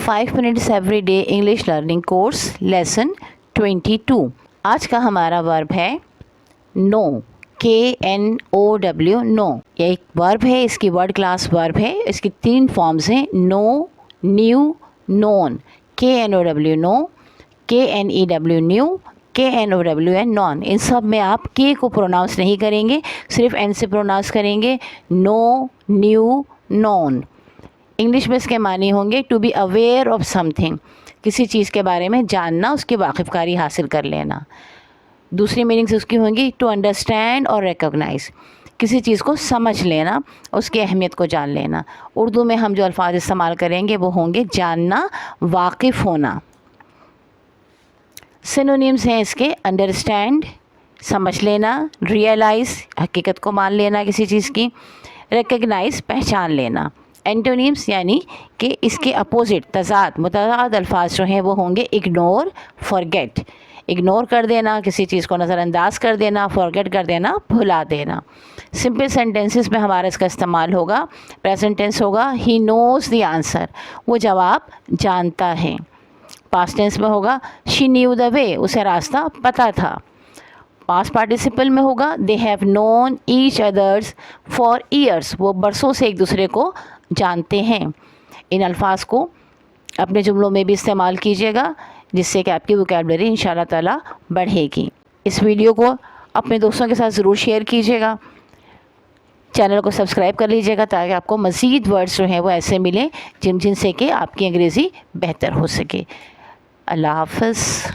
5 minutes every day English learning course lesson 22। आज का हमारा वर्ब है नो, KNOW, नो। यह एक वर्ब है, इसकी वर्ड क्लास वर्ब है। इसकी 3 फॉर्म्स हैं, know, knew, known. KNOW know, KNEW knew, KNOWN known. इन सब में आप के को प्रोनाउंस नहीं करेंगे, सिर्फ एन से प्रोनाउंस करेंगे। No, new, non. इंग्लिश में इसके मानी होंगे to be aware of something, किसी चीज़ के बारे में जानना, उसकी वाकिफ़कारी हासिल कर लेना। दूसरी मीनिंग्स उसकी होंगी टू अंडरस्टैंड और रिकॉग्नाइज, किसी चीज़ को समझ लेना, उसकी अहमियत को जान लेना। उर्दू में हम जो अल्फाज इस्तेमाल करेंगे वो होंगे जानना, वाकिफ़ होना। सिनोनिम्स हैं इसके अंडरस्टैंड, समझ लेना, रियलाइज़, हकीकत को मान लेना किसी चीज़ की, रिकॉग्नाइज, पहचान लेना। एंटोनिम्स यानी कि इसके अपोजिट, तज़ाद, मुतज़ाद अल्फाज जो हैं वो होंगे इग्नोर, फॉरगेट। इग्नोर कर देना, किसी चीज़ को नज़रअंदाज कर देना, फॉरगेट कर देना, भुला देना। सिंपल सेंटेंसेस में हमारा इसका इस्तेमाल होगा, प्रेजेंट टेंस होगा ही नोज़ द आंसर, वो जवाब जानता है। पास्ट टेंस में होगा शी न्यू द वे, उसे रास्ता पता था। पास्ट पार्टिसिपल में होगा they have known each others for years, वो बरसों से एक दूसरे को जानते हैं। इन अल्फाज को अपने जुमलों में भी इस्तेमाल कीजिएगा, जिससे कि आपकी वोकैबुलरी इंशाल्लाह ताला बढ़ेगी। इस वीडियो को अपने दोस्तों के साथ ज़रूर शेयर कीजिएगा। चैनल को सब्सक्राइब कर लीजिएगा ताकि आपको मज़ीद वर्ड्स जो हैं वो ऐसे मिलें जिनसे कि आपकी अंग्रेज़ी बेहतर हो सके। अल्लाह हाफ़िज़।